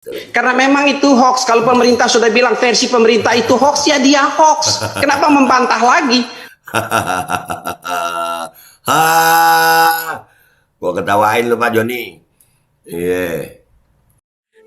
Karena memang itu hoax. Kalau pemerintah sudah bilang versi pemerintah itu hoax, ya dia hoax. Kenapa membantah lagi? Gua ketawain lu Pak Joni. Iya.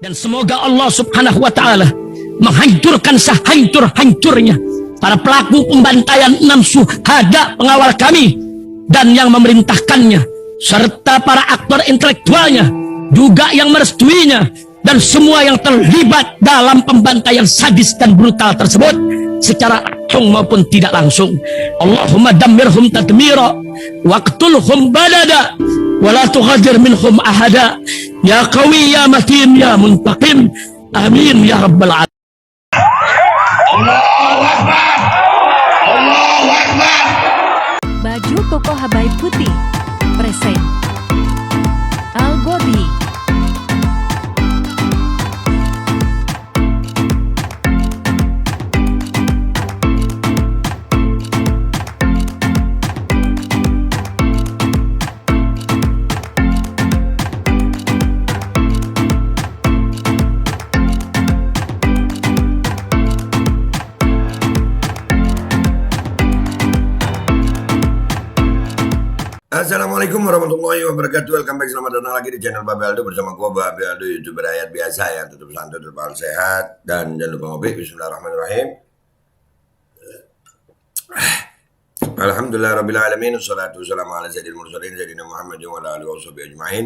Dan semoga Allah Subhanahu wa Ta'ala menghancurkan sehancur-hancurnya para pelaku pembantaian 6 syuhada pengawal kami dan yang memerintahkannya, serta para aktor intelektualnya juga yang merestuinya, dan semua yang terlibat dalam pembantaian sadis dan brutal tersebut secara langsung maupun tidak langsung. Allahumma dammirhum tadmira waqtulhum balada wala tughadir minhum ahada ya qawi ya matin ya muntaqim amin ya rabbal alamin. Allahu Akbar. Allahu Akbar. Baju koko Habaib Putih present Al Gobi. Assalamualaikum warahmatullahi wabarakatuh. Welcome back, selamat datang lagi di channel Babe Aldo bersama gua Babe Aldo, YouTuber rakyat biasa yang tutup santai, tetap sehat, dan jangan lupa ngopi. Bismillahirrahmanirrahim. Alhamdulillah rabbil alamin, wassalatu wassalamu ala sayyidil mursalin sayyidina Muhammadin wa ala alihi washabihi ajmain.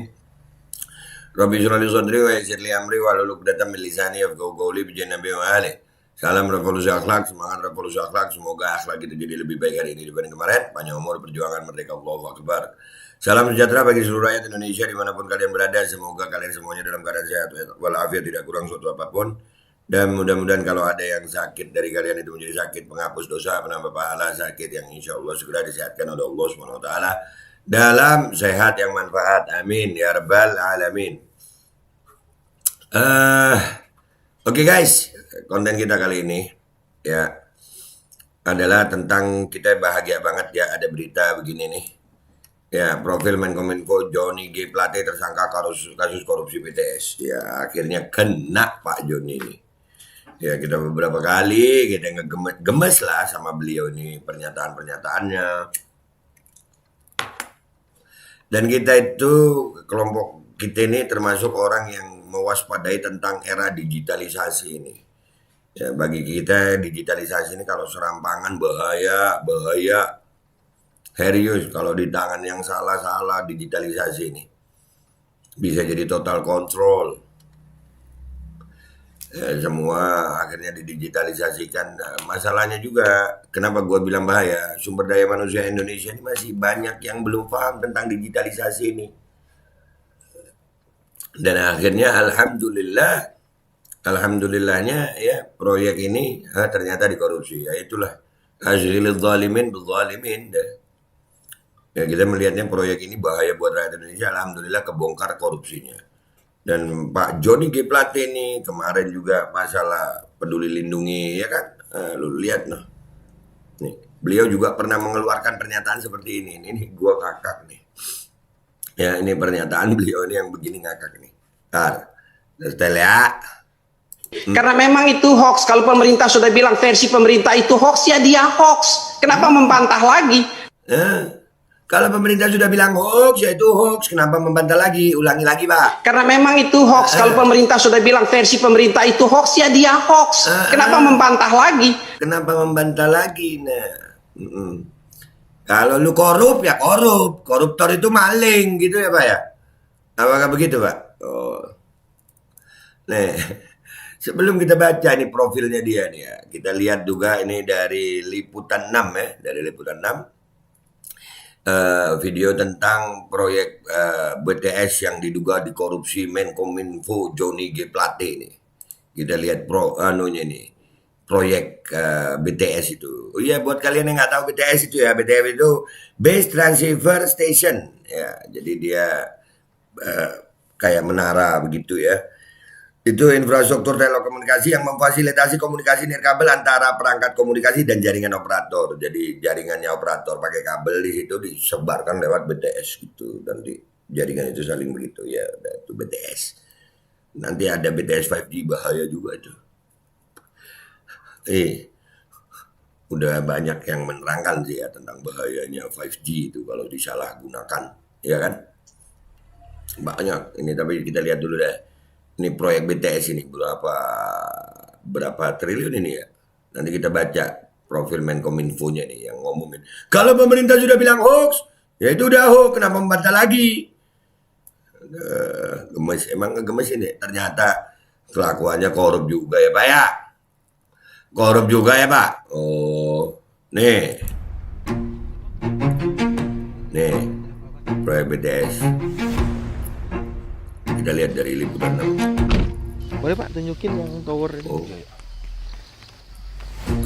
Rabbi shrah li sadri wa yassir li amri wa hlul 'uqdatam min lisani yafqahu qawli bi nabi wa ali. Salam revolusi akhlak, semangat revolusi akhlak. Semoga akhlak kita jadi lebih baik hari ini dibanding kemarin. Panjang umur, perjuangan, merdeka, Allahu Akbar. Salam sejahtera bagi seluruh rakyat Indonesia dimanapun kalian berada. Semoga kalian semuanya dalam keadaan sehat walafiat, tidak kurang suatu apapun. Dan mudah-mudahan kalau ada yang sakit dari kalian itu menjadi sakit penghapus dosa, penambah pahala, sakit yang insya Allah segera disehatkan oleh Allah SWT dalam sehat yang manfaat. Amin ya rabbal alamin. Oke guys, konten kita kali ini ya adalah tentang, kita bahagia banget ya ada berita begini nih. Ya, profil Menkominfo Johnny G. Plate tersangka kasus korupsi BTS. Ya, akhirnya kena Pak Johnny ini. Ya, kita beberapa kali kita ngegemes lah sama beliau ini pernyataan-pernyataannya. Dan kita itu, kelompok kita ini termasuk orang yang mewaspadai tentang era digitalisasi ini. Ya, bagi kita digitalisasi ini kalau serampangan bahaya. Serius, kalau di tangan yang salah digitalisasi ini bisa jadi total control. Ya, semua akhirnya didigitalisasikan. Nah, masalahnya juga, kenapa gue bilang bahaya? Sumber daya manusia Indonesia ini masih banyak yang belum paham tentang digitalisasi ini. Dan akhirnya alhamdulillahnya ya proyek ini ternyata dikorupsi. Ya itulah hasilul zalimin bizzalimin. Ya, kita melihatnya proyek ini bahaya buat rakyat Indonesia. Alhamdulillah kebongkar korupsinya. Dan Pak Johnny G. Plate ini kemarin juga masalah peduli lindungi, ya kan? Lu lihat noh. Nih, beliau juga pernah mengeluarkan pernyataan seperti ini. Ini gua kakak nih. Ya, ini pernyataan beliau ini yang begini ngakak nih. Setel ya. Karena memang itu hoax. Kalau pemerintah sudah bilang versi pemerintah itu hoax, ya dia hoax. Kenapa membantah lagi? Kalau pemerintah sudah bilang hoax, ya itu hoax. Kenapa membantah lagi? Ulangi lagi, Pak. Karena memang itu hoax. Kalau pemerintah sudah bilang versi pemerintah itu hoax, ya dia hoax. Kenapa membantah lagi? Kenapa membantah lagi? Nah, kalau lu korup ya korup. Koruptor itu maling gitu ya Pak ya? Apakah begitu Pak? Oh. Nah, sebelum kita baca nih profilnya dia nih ya, kita lihat juga ini dari Liputan 6 ya, dari Liputan 6. Video tentang proyek BTS yang diduga dikorupsi Menkominfo Johnny G. Plate ini. Kita lihat nih. Proyek BTS itu. Oh iya, buat kalian yang nggak tahu BTS itu ya, BTS itu Base Transceiver Station ya. Jadi dia kayak menara begitu ya. Itu infrastruktur telekomunikasi yang memfasilitasi komunikasi nirkabel antara perangkat komunikasi dan jaringan operator. Jadi jaringannya operator pakai kabel, di situ disebarkan lewat BTS gitu, dan di jaringan itu saling begitu ya, itu BTS. Nanti ada BTS 5G, bahaya juga itu. Udah banyak yang menerangkan sih ya tentang bahayanya 5G itu kalau disalahgunakan, ya kan? Banyak ini, tapi kita lihat dulu deh. Ini proyek BTS ini berapa triliun ini ya? Nanti kita baca profil Menkominfo-nya nih yang ngomongin. Kalau pemerintah sudah bilang hoax, ya itu udah hoax, kenapa membantah lagi? Gemes, emang gemes ini. Ternyata kelakuannya korup juga ya Pak ya. Korup juga ya Pak. Oh, nih proyek BTS. Kita lihat dari liputan 6. Boleh Pak tunjukin yang tower ini. Oh,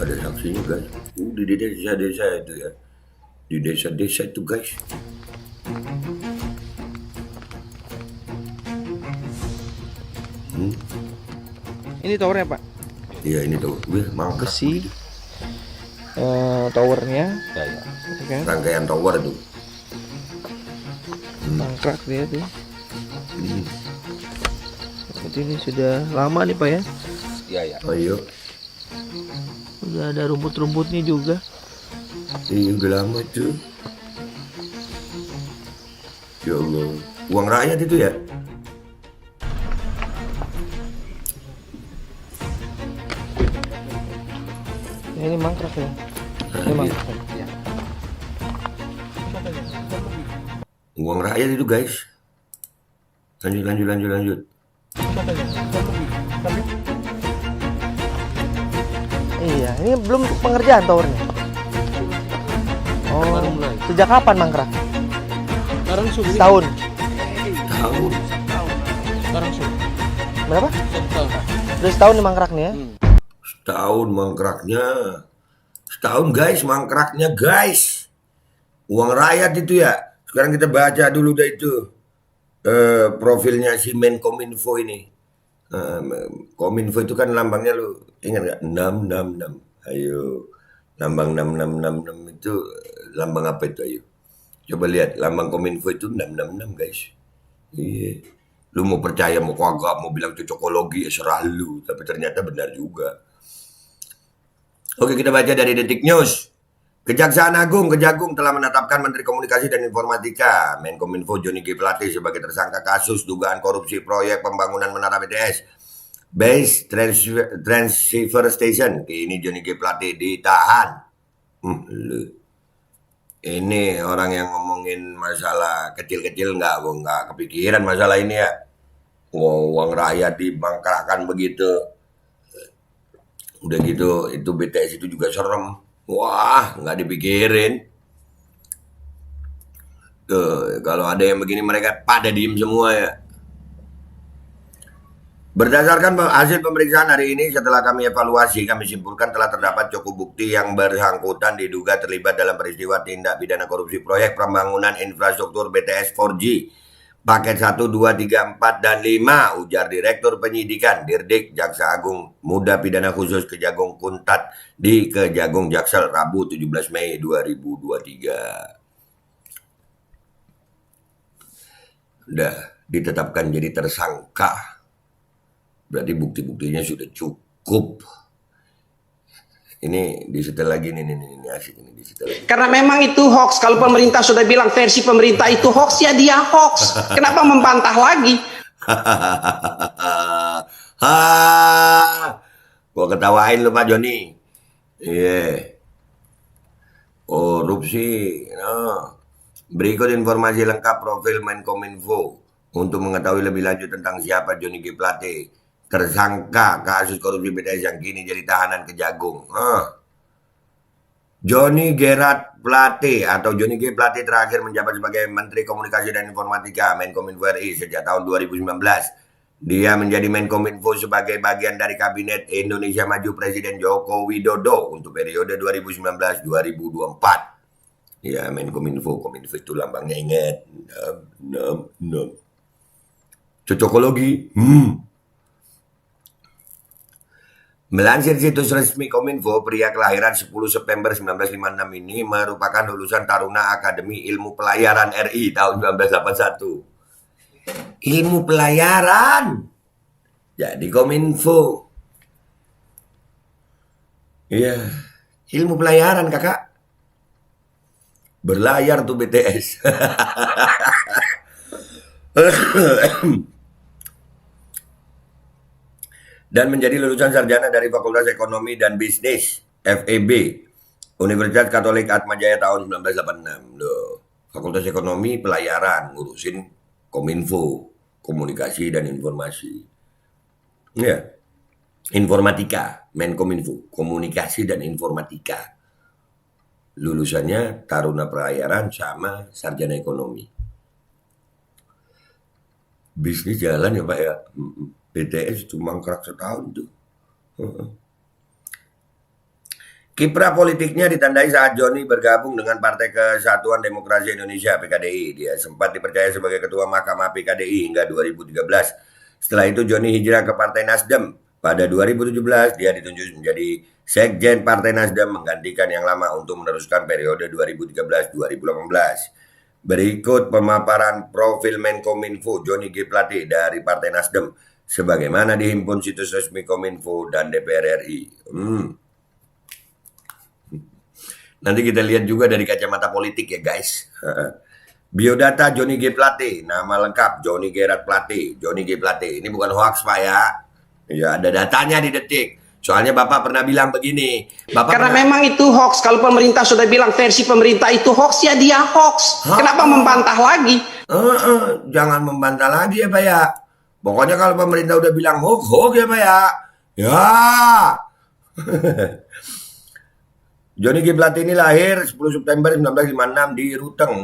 ada saksinya guys. Di desa-desa itu ya. Di desa-desa itu guys. Ini towernya Pak. Iya ini tuh, mangkrak. Besi. Towernya. Ya. Kan? Rangkaian tower itu. Mangkrak dia tuh. Berarti ini sudah lama nih Pak ya. Iya. Ayo. Udah ada rumput-rumputnya juga. Iya udah lama tuh. Ya Allah, uang rakyat itu ya. Ini mangkrak ya. Ini mangkrak. Ya. Uang rakyat itu guys. Lanjut. Iya, ini belum pengerjaan towernya. Oh, sejak kapan mangkrak? Setahun. Tahun. Berapa? Sudah setahun nih mangkraknya ya? Setahun mangkraknya. Setahun guys mangkraknya guys. Uang rakyat itu ya. Sekarang kita baca dulu dah itu. Profilnya si Menkominfo ini. Kominfo itu kan lambangnya lu ingat nggak? 666. Ayo. Lambang 6666 itu lambang apa itu ayo? Coba lihat lambang Kominfo itu 666 guys. Iya. Lu mau percaya mau kagak mau bilang cocokologi ya serah lu, tapi ternyata benar juga. Oke, kita baca dari Detik News. Kejaksaan Agung Kejagung telah menetapkan Menteri Komunikasi dan Informatika Menkominfo Johnny G. Plate sebagai tersangka kasus dugaan korupsi proyek pembangunan menara BTS Base Transceiver Station. Kini Johnny G. Plate ditahan. Ini orang yang ngomongin masalah kecil-kecil nggak kepikiran masalah ini ya. Uang rakyat dibangkrakan begitu. Udah gitu, itu BTS itu juga serem. Wah, nggak dipikirin. Tuh, kalau ada yang begini mereka pada diem semua ya. Berdasarkan hasil pemeriksaan hari ini setelah kami evaluasi, kami simpulkan telah terdapat cukup bukti yang bersangkutan diduga terlibat dalam peristiwa tindak pidana korupsi proyek pembangunan infrastruktur BTS 4G. Paket 1, 2, 3, 4, dan 5, ujar Direktur Penyidikan Dirdik Jaksa Agung Muda Pidana Khusus Kejagung Kuntat di Kejagung Jaksel Rabu 17 Mei 2023. Udah ditetapkan jadi tersangka. Berarti bukti-buktinya sudah cukup. Ini disetel lagi nih asik ini disetel lagi. Karena memang itu hoax. Kalau pemerintah sudah bilang versi pemerintah itu hoax, ya dia hoax. Kenapa membantah lagi? Gua ketawain lu Pak Joni. Iya. Korupsi. Berikut informasi lengkap profil Menkominfo untuk mengetahui lebih lanjut tentang siapa Johnny G. Plate, tersangka kasus korupsi BTS yang kini jadi tahanan Kejagung. Johnny Gerard Plate atau Johnny G. Plate terakhir menjabat sebagai Menteri Komunikasi dan Informatika Menkominfo RI sejak tahun 2019. Dia menjadi Menkominfo sebagai bagian dari Kabinet Indonesia Maju Presiden Joko Widodo untuk periode 2019-2024. Ya, Menkominfo itu lambangnya ingat. Cocokologi. Melansir situs resmi Kominfo, pria kelahiran 10 September 1956 ini merupakan lulusan Taruna Akademi Ilmu Pelayaran RI tahun 1981. Ilmu pelayaran. Jadi Kominfo. Iya, ilmu pelayaran kakak. Berlayar tuh BTS. Dan menjadi lulusan sarjana dari Fakultas Ekonomi dan Bisnis FEB Universitas Katolik Atmajaya tahun 1986. Loh, Fakultas Ekonomi pelayaran ngurusin Kominfo, komunikasi dan informasi. Ya. Informatika, Menkominfo, komunikasi dan informatika. Lulusannya Taruna Pelayaran sama sarjana ekonomi. Bisnis jalan ya Pak ya. BTS itu mangkrak setahun tuh. Kiprah politiknya ditandai saat Joni bergabung dengan Partai Kesatuan Demokrasi Indonesia PKDI. Dia sempat dipercaya sebagai Ketua Mahkamah PKDI hingga 2013. Setelah itu Joni hijrah ke Partai Nasdem. Pada 2017 dia ditunjuk menjadi Sekjen Partai Nasdem menggantikan yang lama untuk meneruskan periode 2013-2018. Berikut pemaparan profil Menkominfo Joni G. Plate dari Partai Nasdem sebagaimana dihimpun situs resmi Kominfo dan DPR RI. Nanti kita lihat juga dari kacamata politik ya guys. Biodata Joni G. Plate, nama lengkap Joni Gerard Plate, Joni G. Plate. Ini bukan hoax Pak ya. Ya ada datanya di Detik. Soalnya Bapak pernah bilang begini. Karena memang itu hoax. Kalau pemerintah sudah bilang versi pemerintah itu hoax, ya dia hoax. Kenapa membantah lagi? Jangan membantah lagi ya Pak ya. Pokoknya kalau pemerintah udah bilang hoax ya Pak ya. Ya. Joni G. Plate ini lahir 10 September 1956 di Ruteng,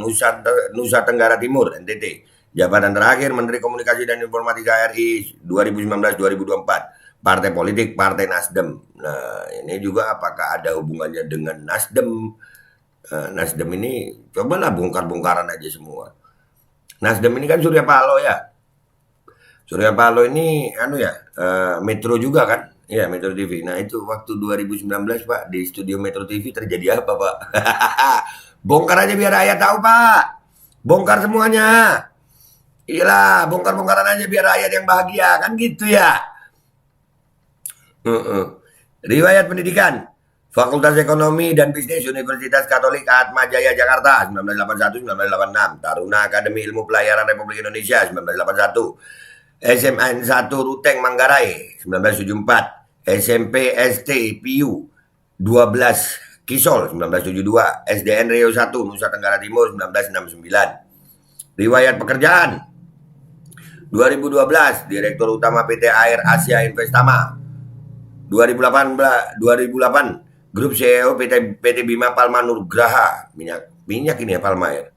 Nusa Tenggara Timur, NTT. Jabatan terakhir Menteri Komunikasi dan Informatika RI 2019-2024. Partai politik Partai Nasdem. Nah, ini juga apakah ada hubungannya dengan Nasdem? Nasdem ini cobalah bongkar-bongkaran aja semua. Nasdem ini kan Surya Paloh ya. Surya Paloh ini Metro juga kan? Ya, Metro TV. Nah, itu waktu 2019 Pak di studio Metro TV terjadi apa Pak? Bongkar aja biar rakyat tahu Pak. Bongkar semuanya. Iyalah, bongkar-bongkaran aja biar rakyat yang bahagia, kan gitu ya. Riwayat pendidikan, Fakultas Ekonomi dan Bisnis Universitas Katolik Atmajaya Jakarta 1981-1986, Taruna Akademi Ilmu Pelayaran Republik Indonesia 1981, SMN 1 Ruteng Manggarai 1974, SMP ST PU 12 Kisol 1972, SDN Rio 1 Nusa Tenggara Timur 1969. Riwayat pekerjaan 2012 Direktur Utama PT Air Asia Investama. 2008 Grup CEO PT Bima Palma Nugraha minyak ini ya Palma ya.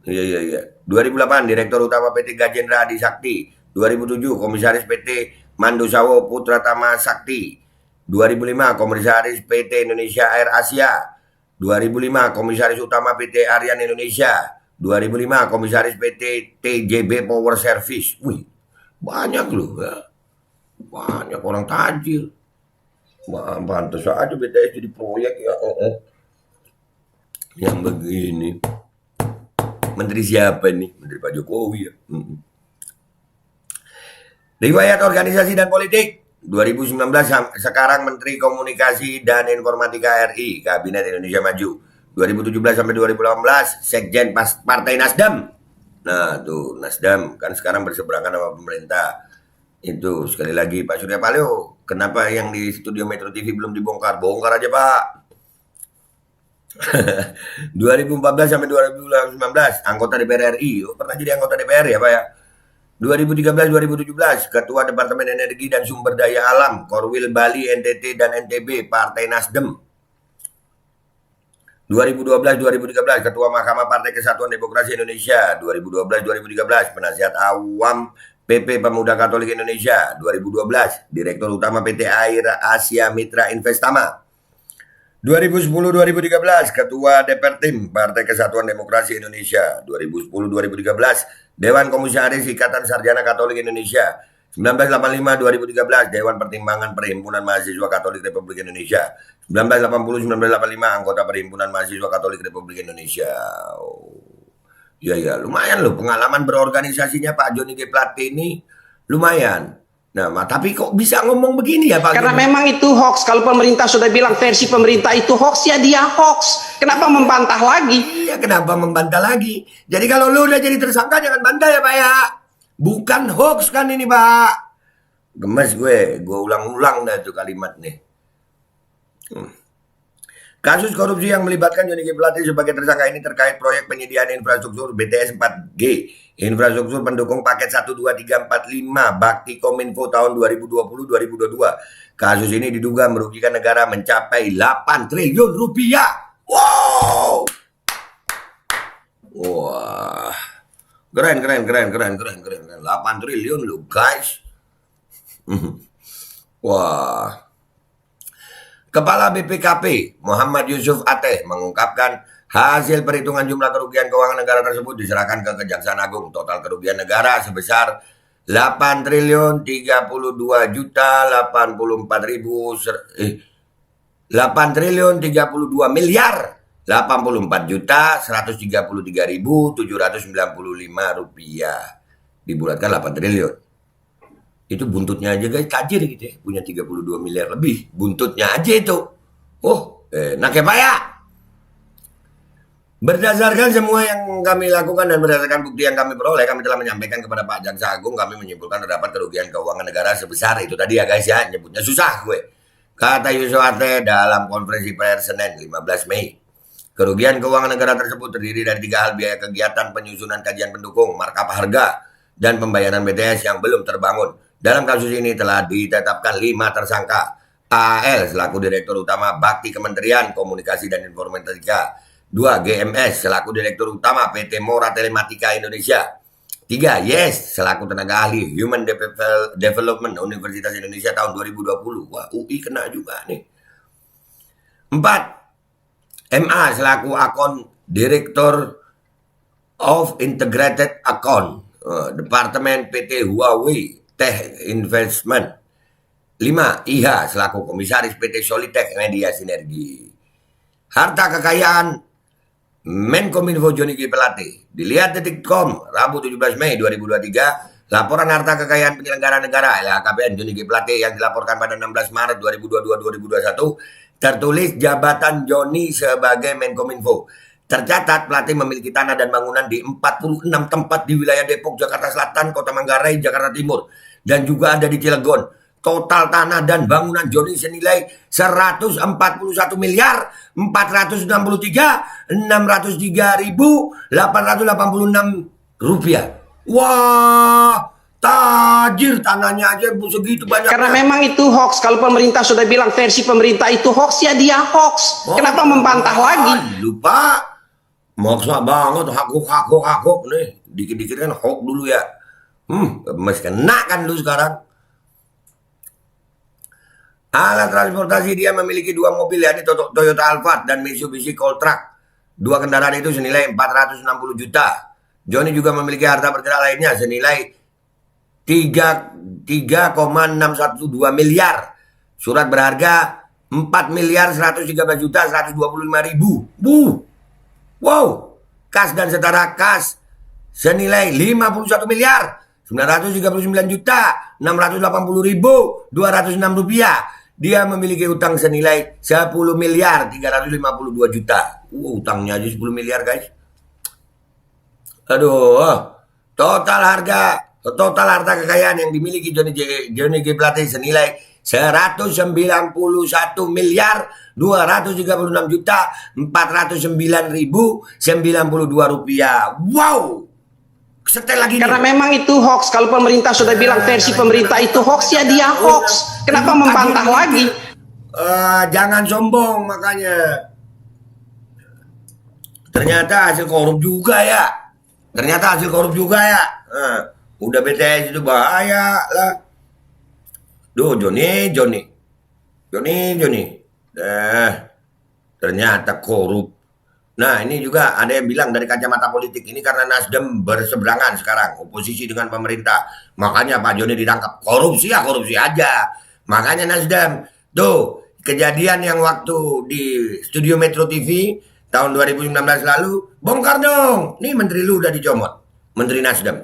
Iya. 2008 Direktur Utama PT Gajendra Adi Sakti. 2007 Komisaris PT Mandusawo Putra Tama Sakti. 2005 Komisaris PT Indonesia Air Asia. 2005 Komisaris Utama PT Aryan Indonesia. 2005 Komisaris PT TJB Power Service. Wih, banyak loh ya. Banyak orang tajir. Pantas aja BTS jadi proyek ya. Yang begini. Menteri siapa nih? Menteri Pak Jokowi ya. Riwayat organisasi dan politik 2019 sekarang Menteri Komunikasi dan Informatika RI Kabinet Indonesia Maju. 2017 sampai 2018 Sekjen Partai Nasdem. Nah tuh Nasdem kan sekarang berseberangan sama pemerintah. Itu sekali lagi Pak Surya Paloh, kenapa yang di studio Metro TV belum dibongkar? Bongkar aja Pak. 2014 sampai 2019 anggota DPR RI. Pernah jadi anggota DPR ya Pak ya. 2013-2017 Ketua Departemen Energi dan Sumber Daya Alam Korwil Bali NTT dan NTB Partai Nasdem. 2012-2013 Ketua Mahkamah Partai Kesatuan Demokrasi Indonesia. 2012-2013 Penasihat Awam PP Pemuda Katolik Indonesia. 2012 Direktur Utama PT Air Asia Mitra Investama. 2010-2013 Ketua Depertim Partai Kesatuan Demokrasi Indonesia. 2010-2013 Dewan Komisaris Ikatan Sarjana Katolik Indonesia. 1985-2013 Dewan Pertimbangan Perhimpunan Mahasiswa Katolik Republik Indonesia. 1980-1985 anggota Perhimpunan Mahasiswa Katolik Republik Indonesia. Ya lumayan loh pengalaman berorganisasinya Pak Joni G. Plate ini lumayan. Nah, tapi kok bisa ngomong begini ya Pak? Karena Joni? memang itu hoax. Kalau pemerintah sudah bilang versi pemerintah itu hoax, ya dia hoax. Kenapa membantah lagi? Iya, kenapa membantah lagi? Jadi kalau lu udah jadi tersangka jangan bantah ya Pak ya. Bukan hoax kan ini Pak. Gemes gue ulang-ulang dah tuh kalimat nih. Kasus korupsi yang melibatkan Johnny G. Plate sebagai tersangka ini terkait proyek penyediaan infrastruktur BTS 4G, infrastruktur pendukung paket 1, 2, 3, 4, 5, Bakti Kominfo tahun 2020-2022. Kasus ini diduga merugikan negara mencapai 8 triliun rupiah. Wow! Wah. Keren. 8 triliun loh guys. Wah. Kepala BPKP Muhammad Yusuf Ateh mengungkapkan hasil perhitungan jumlah kerugian keuangan negara tersebut diserahkan ke Kejaksaan Agung. Total kerugian negara sebesar 8 triliun 32 juta 84 ribu 8 triliun 32 miliar 84 juta 133 ribu 795 rupiah. Dibulatkan 8 triliun. Itu buntutnya aja guys, tajir gitu ya. Punya 32 miliar lebih. Buntutnya aja itu. Oh, enak ya Pak ya. Berdasarkan semua yang kami lakukan dan berdasarkan bukti yang kami peroleh, kami telah menyampaikan kepada Pak Jaksa Agung, kami menyimpulkan terdapat kerugian keuangan negara sebesar itu tadi ya guys ya. Nyebutnya susah gue. Kata Yusuf Ateh dalam konferensi pers Senin 15 Mei. Kerugian keuangan negara tersebut terdiri dari 3 hal: biaya kegiatan penyusunan kajian pendukung, markup harga, dan pembayaran BTS yang belum terbangun. Dalam kasus ini telah ditetapkan 5 tersangka. AL selaku Direktur Utama Bakti Kementerian Komunikasi dan Informatika. 2. GMS selaku Direktur Utama PT Mora Telematika Indonesia. 3. Yes selaku tenaga ahli Human Development Universitas Indonesia tahun 2020. Wah, UI kena juga nih. 4. MA selaku akun Direktur of Integrated Account Departemen PT Huawei Tech Investment. 5. IH selaku Komisaris PT Solitech Media Sinergi. Harta kekayaan Menkominfo Johnny G. Plate. Dilihat detik.com Rabu 17 Mei 2023. Laporan harta kekayaan penyelenggara negara LHKPN Johnny G. Plate yang dilaporkan pada 16 Maret 2022-2021 tertulis jabatan Johnny sebagai Menkominfo. Tercatat Plate memiliki tanah dan bangunan di 46 tempat di wilayah Depok, Jakarta Selatan, Kota Manggarai, Jakarta Timur, dan juga ada di Cilegon. Total tanah dan bangunan Johnny senilai 141 miliar 463 603.886 rupiah. Wah, tajir tanahnya aja segitu banyak. Karena memang itu hoax. Kalau pemerintah sudah bilang versi pemerintah itu hoax, ya dia hoax. Kenapa membantah lagi? Lupa. Maksa banget hakuk nih. Dikit-dikit kan hoax dulu ya. Masih kena kan lu sekarang. Alat transportasi dia memiliki 2 mobil, yakni Toyota Alphard dan Mitsubishi Colt Truck. 2 kendaraan itu senilai 460 juta. Johnny juga memiliki harta bergerak lainnya senilai 3,612 miliar. Surat berharga 4 miliar 113 juta 125 ribu. Wow. Kas dan setara kas senilai 51 miliar 939 juta 680 ribu 206 rupiah. Dia memiliki utang senilai 10 miliar 352 juta. Utangnya aja 10 miliar guys. Aduh. Total harta kekayaan yang dimiliki Johnny G. Plate senilai 191 miliar 236 juta 409 ribu 92 rupiah. Wow. Setel lagi Karena nih. memang itu hoax. Kalau pemerintah sudah bilang versi pemerintah itu hoax, ya dia hoax. Kenapa membantah lagi? Jangan sombong makanya. Ternyata hasil korup juga ya. Udah BTS itu bahaya lah. Duh, Johnny. Ternyata korup. Nah, ini juga ada yang bilang dari kacamata politik. Ini karena Nasdem berseberangan sekarang. Oposisi dengan pemerintah. Makanya Pak Johnny ditangkap. Korupsi aja. Makanya Nasdem. Tuh, kejadian yang waktu di Studio Metro TV tahun 2019 lalu. Bongkar dong. Nih menteri lu udah dicomot. Menteri Nasdem.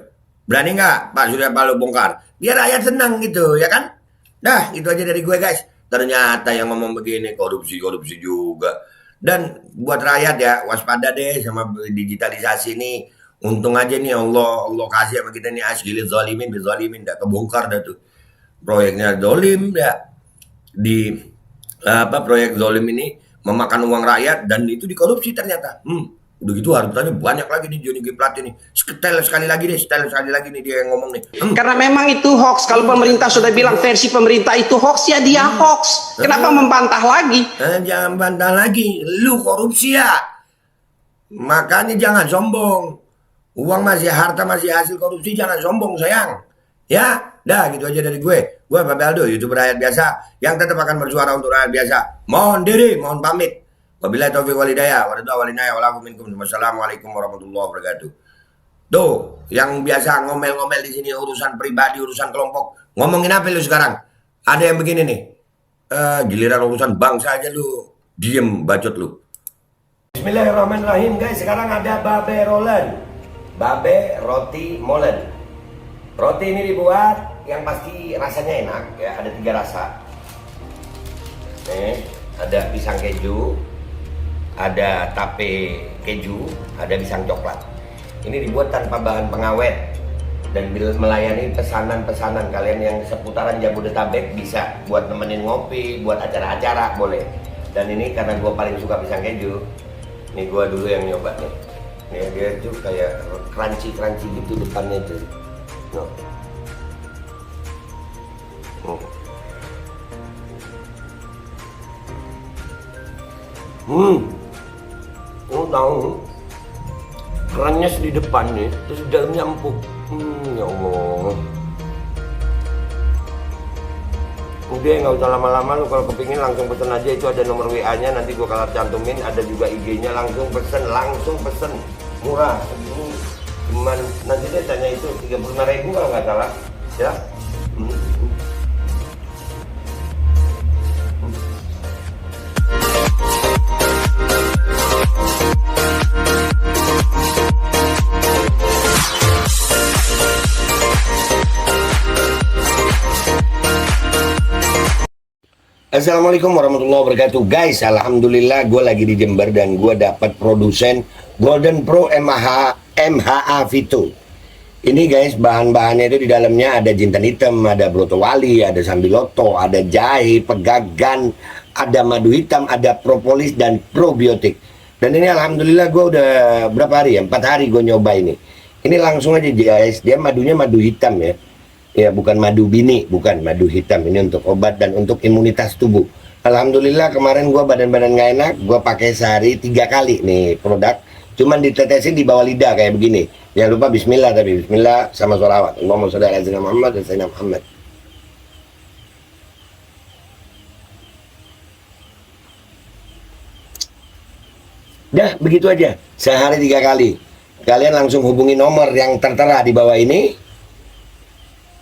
Berani nggak Pak Surya Paloh bongkar? Biar rakyat senang gitu, ya kan? Dah, itu aja dari gue guys. Ternyata yang ngomong begini korupsi juga. Dan buat rakyat ya, waspada deh sama digitalisasi ini. Untung aja nih Allah kasih sama kita nih asgilil zalimin bizalimin, dah kebongkar dah tuh. Proyeknya zolim ya. Di proyek zolim ini memakan uang rakyat dan itu dikorupsi ternyata. Udah gitu hartanya banyak lagi nih Johnny G. Plate nih. Setel sekali lagi nih dia yang ngomong nih. Karena memang itu hoax. Kalau pemerintah sudah bilang versi pemerintah itu hoax, ya dia hoax. Kenapa membantah lagi? Jangan bantah lagi. Lu korupsi ya. Makanya jangan sombong. Uang harta masih hasil korupsi, jangan sombong sayang. Ya, dah gitu aja dari gue. Gue Babe Aldo, YouTuber rakyat biasa yang tetap akan bersuara untuk rakyat biasa. Mohon diri, mohon pamit. Wabillahi taufiq wal hidayah. Wassalamualaikum warahmatullahi wabarakatuh. Tuh, yang biasa ngomel-ngomel di sini urusan pribadi, urusan kelompok. Ngomongin apa lu sekarang? Ada yang begini nih. Giliran urusan bangsa aja lu diem bacot lu. Bismillahirrahmanirrahim guys. Sekarang ada Babe Rolen. Babe roti molen. Roti ini dibuat yang pasti rasanya enak ya. Ada 3 rasa. Nih, ada pisang keju, ada tape keju, ada pisang coklat. Ini dibuat tanpa bahan pengawet dan melayani pesanan-pesanan kalian yang seputaran Jabodetabek bisa buat nemenin ngopi, buat acara-acara boleh. Dan ini karena gue paling suka pisang keju, nih gue dulu yang nyoba nih. Nih dia tuh kayak crunchy gitu depannya tuh. No. Oh tahu kerannya di depan nih, terus di dalamnya empuk. Ya Allah. Udah nggak usah lama-lama, lu kalau kepingin langsung pesen aja, itu ada nomor WA-nya, nanti gua kalau cantumin, ada juga IG-nya, langsung pesen, murah. Ini cuman nanti dia tanya itu 35.000 kalau nggak salah, ya. Assalamualaikum warahmatullahi wabarakatuh guys. Alhamdulillah gue lagi di Jember dan gue dapat produsen Golden Pro MHA Vito. Ini guys, bahan-bahannya itu di dalamnya ada jintan hitam, ada broto wali, ada sambiloto, ada jahe, pegagan, ada madu hitam, ada propolis dan probiotik. Dan ini alhamdulillah gue udah berapa hari ya, 4 hari gue nyoba ini. Ini langsung aja guys, dia madunya madu hitam ya. Ya bukan madu bini, bukan madu hitam. Ini untuk obat dan untuk imunitas tubuh. Alhamdulillah kemarin gua badan-badan gak enak, gua pakai sehari 3 kali nih produk. Cuman ditetesin di bawah lidah kayak begini. Jangan lupa bismillah, tapi bismillah sama sholawat. Allahumma sholli ala sayyidina Muhammad dan sayyidina Muhammad. Dah begitu aja, sehari 3 kali. Kalian langsung hubungi nomor yang tertera di bawah ini.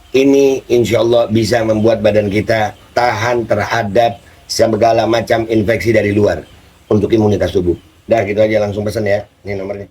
Ini insya Allah bisa membuat badan kita tahan terhadap segala macam infeksi dari luar untuk imunitas tubuh. Dah gitu aja, langsung pesan ya, ini nomornya.